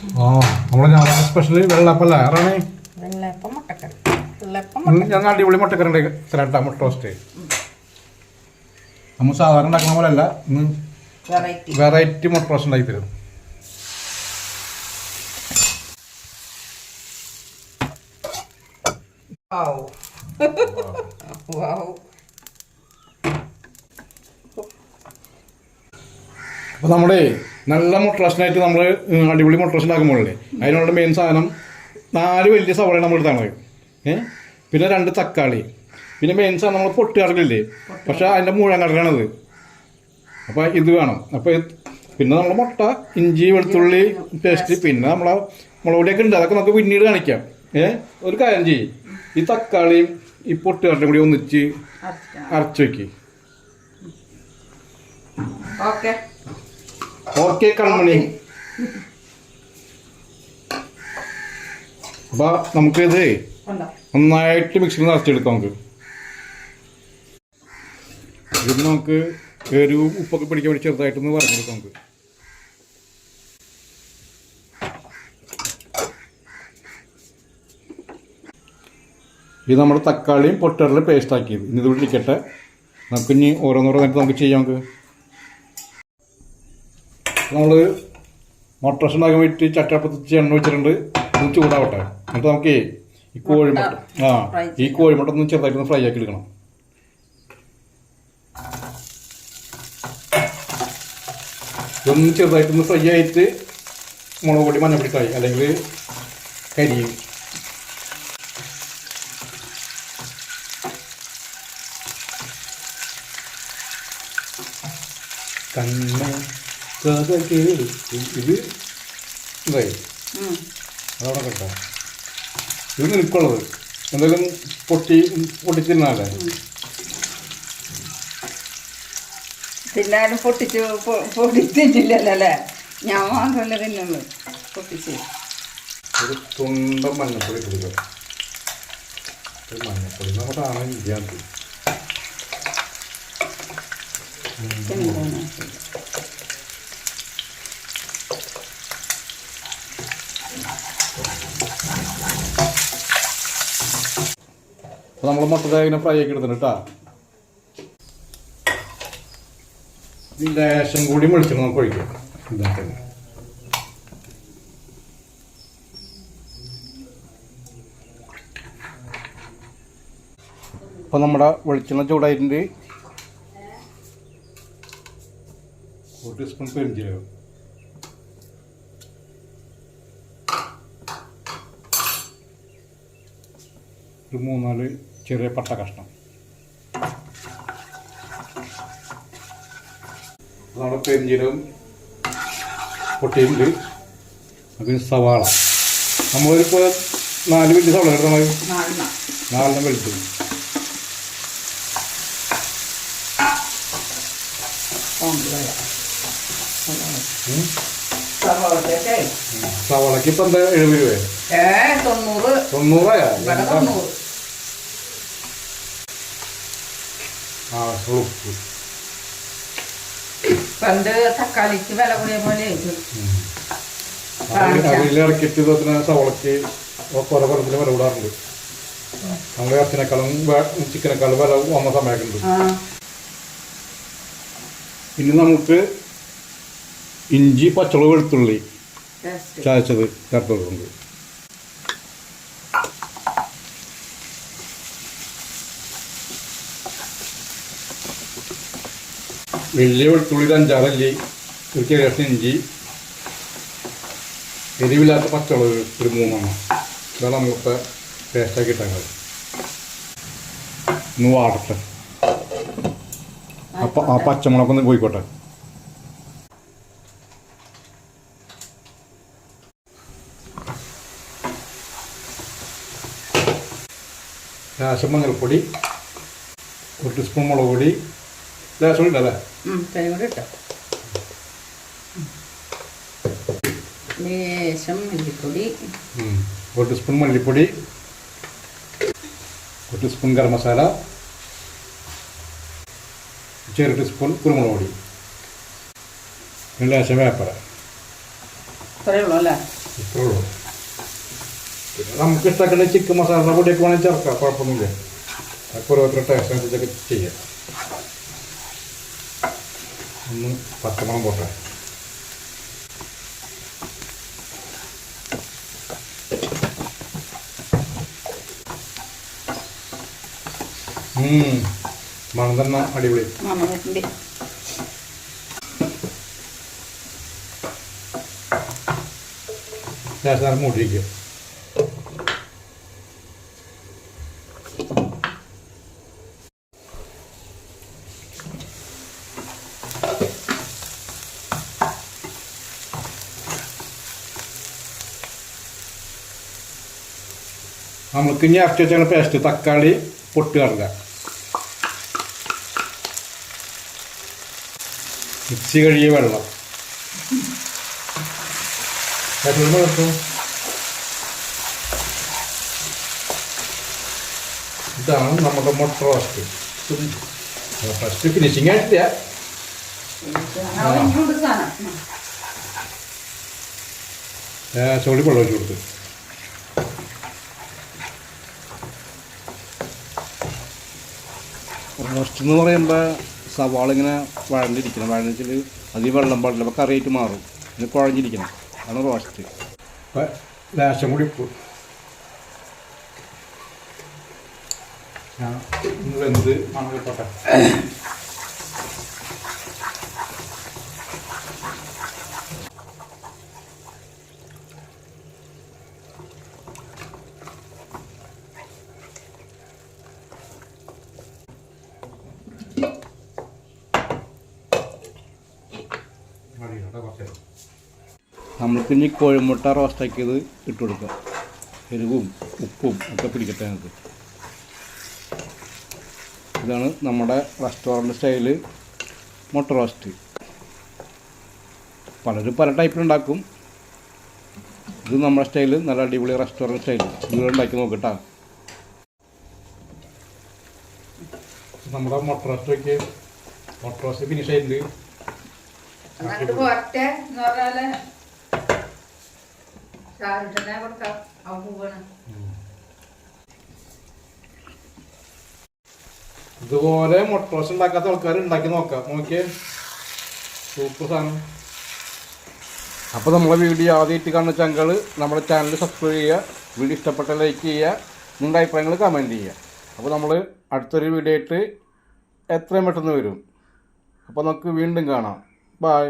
ആ നമ്മളെ ഞാൻ സ്പെഷ്യൽ വെള്ളപ്പല്ല ആരാണ് ഞാൻ അടിപൊളി മുട്ടക്കറി ഉണ്ട് ചിരട്ട മുട്ട റോസ്റ്റ്. നമ്മൾ സാധാരണ ഉണ്ടാക്കുന്ന പോലെ അല്ല, ഇന്ന് വെറൈറ്റി മുട്ട റോസ്റ്റ് ഉണ്ടാക്കി തരും. അപ്പോൾ നമ്മുടെ നല്ല മുട്ട റോസ്റ്റിനായിട്ട് നമ്മൾ അടിപൊളി മുട്ട റോസ്റ്റ് ഉണ്ടാക്കുമ്പോഴല്ലേ അതിനുള്ള മെയിൻ സാധനം 4 വലിയ സവാള നമ്മൾ എടുത്താണ്. പിന്നെ 2 തക്കാളി, പിന്നെ മെയിൻ സാധനം നമ്മൾ പൊട്ടി കടലില്ലേ, പക്ഷെ അതിൻ്റെ മുഴുവൻ കടലാണത്. അപ്പോൾ ഇത് വേണം. അപ്പോൾ പിന്നെ നമ്മൾ മുട്ട, ഇഞ്ചി, വെളുത്തുള്ളി പേസ്റ്റ്, പിന്നെ നമ്മളെ മുളക് പൊടിയൊക്കെ ഉണ്ട്, അതൊക്കെ നമുക്ക് പിന്നീട് കാണിക്കാം. ഒരു കാര്യം ചെയ്യും, ഈ തക്കാളിയും ഈ പൊട്ടി കടലും കൂടി ഒന്നിച്ച് അരച്ച് വയ്ക്ക്. ഓക്കെ കൺമണി. അപ്പൊ നമുക്കിത് നന്നായിട്ട് മിക്സിയിൽ നിറച്ചെടുക്കാം. ഇത് നമുക്ക് ഒരു ഉപ്പൊക്കെ പിടിക്കാൻ വേണ്ടി ചെറുതായിട്ടൊന്ന് വറഞ്ഞെടുക്കാം. നമുക്ക് ഇത് നമ്മുടെ തക്കാളിയും പൊട്ടറിലും പേസ്റ്റ് ആക്കിയത് ഇനി ഇതുകൊണ്ട് ഇരിക്കട്ടെ. നമുക്കിനി ഓരോന്നോരോന്നായിട്ട് നമുക്ക് ചെയ്യാം. നമുക്ക് നമ്മൾ മുട്ട റോസ്റ്റ് ഉണ്ടാക്കാൻ വേണ്ടി ചട്ടപ്പത്തിച്ച് എണ്ണ വെച്ചിട്ടുണ്ട്. ഇത് ചൂടാവട്ടെ. എന്നിട്ട് നമുക്ക് ഈ കോഴിമുട്ട ഈ കോഴിമുട്ട ഒന്ന് ചെറുതായിട്ടൊന്ന് ഫ്രൈ ആക്കി എടുക്കണം. ഇതൊന്ന് ചെറുതായിട്ടൊന്ന് ഫ്രൈ ആയിട്ട് മുളക് പൊടി മഞ്ഞപ്പൊടി ഫ്രൈ, അല്ലെങ്കിൽ കരിയും. ഇത് ഇതായി അതവിടെ കേട്ടോ. ഇത് നിൽക്കുള്ളത് എന്തെങ്കിലും പൊട്ടിച്ചിരുന്നാലേ തിന്നാലും പൊട്ടിച്ചിട്ടില്ലല്ലോ അല്ലേ? ഞാൻ മാത്രമല്ലേ തിന്നുള്ളൂ. പൊട്ടിച്ച് ഒരു തുണ്ടം മഞ്ഞപ്പൊടി കൊടുക്കുക. മഞ്ഞപ്പൊടി നമുക്കാണ് ഇല്ലാത്ത. അപ്പോൾ നമ്മൾ മുട്ട ഇങ്ങനെ ഫ്രൈ ആക്കി എടുത്തിട്ട് കേട്ടോ. ലേശം കൂടി വെളിച്ചെണ്ണ നമുക്ക് ഒഴിക്കാം. ഇതൊക്കെ അപ്പോൾ നമ്മുടെ വെളിച്ചെണ്ണ ചൂടായിട്ടുണ്ട്. 1 ടീസ്പൂൺ പെരിഞ്ചീരകം, ഒരു 3-4 ചെറിയ പട്ട കഷ്ണം, നമ്മുടെ പെരിഞ്ചീരകം പൊട്ടിയിട്ടുണ്ട്. അതിന് സവാള നമ്മളിപ്പോൾ 4 വലിയ സവാള എടുത്താൽ മതി. 4 വെളുത്തുള്ളി, സവാളക്ക് ഇപ്പം എന്താ 70 രൂപ? 90. പണ്ട് തക്കാളിക്ക് വില കൂടിയ പോലെ ഇറക്കിയിട്ട് സവാളക്ക് കുറെ കുറച്ചിൽ വില കൂടാറുണ്ട്. നമ്മുടെ ഇറച്ചിനേക്കാളും ചിക്കനേക്കാളും വില വന്ന സമയമൊക്കെ ഉണ്ട്. ഇനി നമുക്ക് ഇഞ്ചി, പച്ചമുളക്, വെളുത്തുള്ളി ചതച്ചത് ചേർത്ത് കൊടുക്കുന്നുണ്ട്. വലിയ വെളുത്തുള്ളി 5-6 അല്ലി, ഒരു ചെറിയ ഇഞ്ചി, എരിവില്ലാത്ത പച്ചമുളക് ഒരു 3 ഇതാണ് നമുക്ക് പേസ്റ്റാക്കി ഇട്ടാൽ മതി. ഒന്ന് വാടട്ടെ. അപ്പം ആ പച്ചമുളകൊന്ന് പോയിക്കോട്ടെ. ലേശം മഞ്ഞൾപ്പൊടി, 1 ടീസ്പൂൺ മുളക് പൊടി, ലേശം ഇട്ടല്ലേ, ലേശം മല്ലിപ്പൊടി, 1 ടീസ്പൂൺ മല്ലിപ്പൊടി, 1 ടീസ്പൂൺ ഗരം മസാല, ചെറിയ ടീസ്പൂൺ കുരുമുളക് പൊടി, ലേശം വേപ്പര. ഇത്രയേ ഉള്ളൂ അല്ലേ? അത്രേ ഉള്ളൂ. പിന്നെ നമുക്ക് ഇഷ്ടമാക്കുന്ന ചിക്കൻ മസാല പൊടിയൊക്കെ വേണമെങ്കിൽ ചേർക്കാം, കുഴപ്പമൊന്നുമില്ല. അതൊക്കെ ഓരോരുത്തരുടെ ടേസ്റ്റ് അനുസരിച്ചൊക്കെ ചെയ്യാം. ഒന്ന് പച്ചമണം പോട്ടെ. മണം തന്നെ അടിപൊളി. ശേഷം മൂടിയിരിക്കുക. നമുക്ക് ഇനി അരച്ച് വെച്ചാൽ പേസ്റ്റ് തക്കാളി പൊട്ട് കടല മിക്സി കഴുകിയ വെള്ളം ഇതാണ് നമ്മുടെ മുട്ട റോസ്റ്റ്. ഫസ്റ്റ് ഫിനിഷിങ് ആയിട്ടില്ല. ചോളി വെള്ളം ഒഴിച്ച് കൊടുത്ത് റോസ്റ്റ് എന്ന് പറയുമ്പോൾ സവാള ഇങ്ങനെ വഴഞ്ഞിരിക്കണം. വഴഞ്ഞിച്ചിൽ അധികം വെള്ളം പാടില്ല, അപ്പോൾ കറിയായിട്ട് മാറും. ഇത് കുഴഞ്ഞിരിക്കണം, അതാണ് റോസ്റ്റ്. അപ്പം ലേശം കൂടി ഉപ്പ് വെന്ത് മണം കിട്ടട്ടെ. നമ്മൾക്ക് ഇനി കോഴിമുട്ട റോസ്റ്റാക്കിയത് ഇട്ട് കൊടുക്കാം. എരിവും ഉപ്പും ഒക്കെ പിടിക്കട്ടെ നമുക്ക്. ഇതാണ് നമ്മുടെ റെസ്റ്റോറൻറ്റ് സ്റ്റൈല് മുട്ട റോസ്റ്റ്. പലരും പല ടൈപ്പിലുണ്ടാക്കും. ഇത് നമ്മുടെ സ്റ്റൈല് നല്ല അടിപൊളി റെസ്റ്റോറൻറ്റ് സ്റ്റൈല്. നിങ്ങൾ ഉണ്ടാക്കി നോക്കട്ടാ. നമ്മുടെ മുട്ട റോസ്റ്റ് ഫിനിഷ് ആയിട്ടുണ്ട്. ഇതുപോലെ മുട്ട റോസ്റ്റ് ഉണ്ടാക്കാത്ത ആൾക്കാർ ഉണ്ടാക്കി നോക്കിയേ, സൂപ്പർ സാധനം. അപ്പോൾ നമ്മളെ വീഡിയോ ആദ്യമായിട്ട് കാണുന്ന ചങ്കൾ നമ്മുടെ ചാനൽ സബ്സ്ക്രൈബ് ചെയ്യുക, വീഡിയോ ഇഷ്ടപ്പെട്ട ലൈക്ക് ചെയ്യുക, നിങ്ങളുടെ അഭിപ്രായങ്ങൾ കമൻറ്റ് ചെയ്യുക. അപ്പോൾ നമ്മൾ അടുത്തൊരു വീഡിയോ ആയിട്ട് എത്രയും പെട്ടെന്ന് വരും. അപ്പോൾ നമുക്ക് വീണ്ടും കാണാം. ബൈ.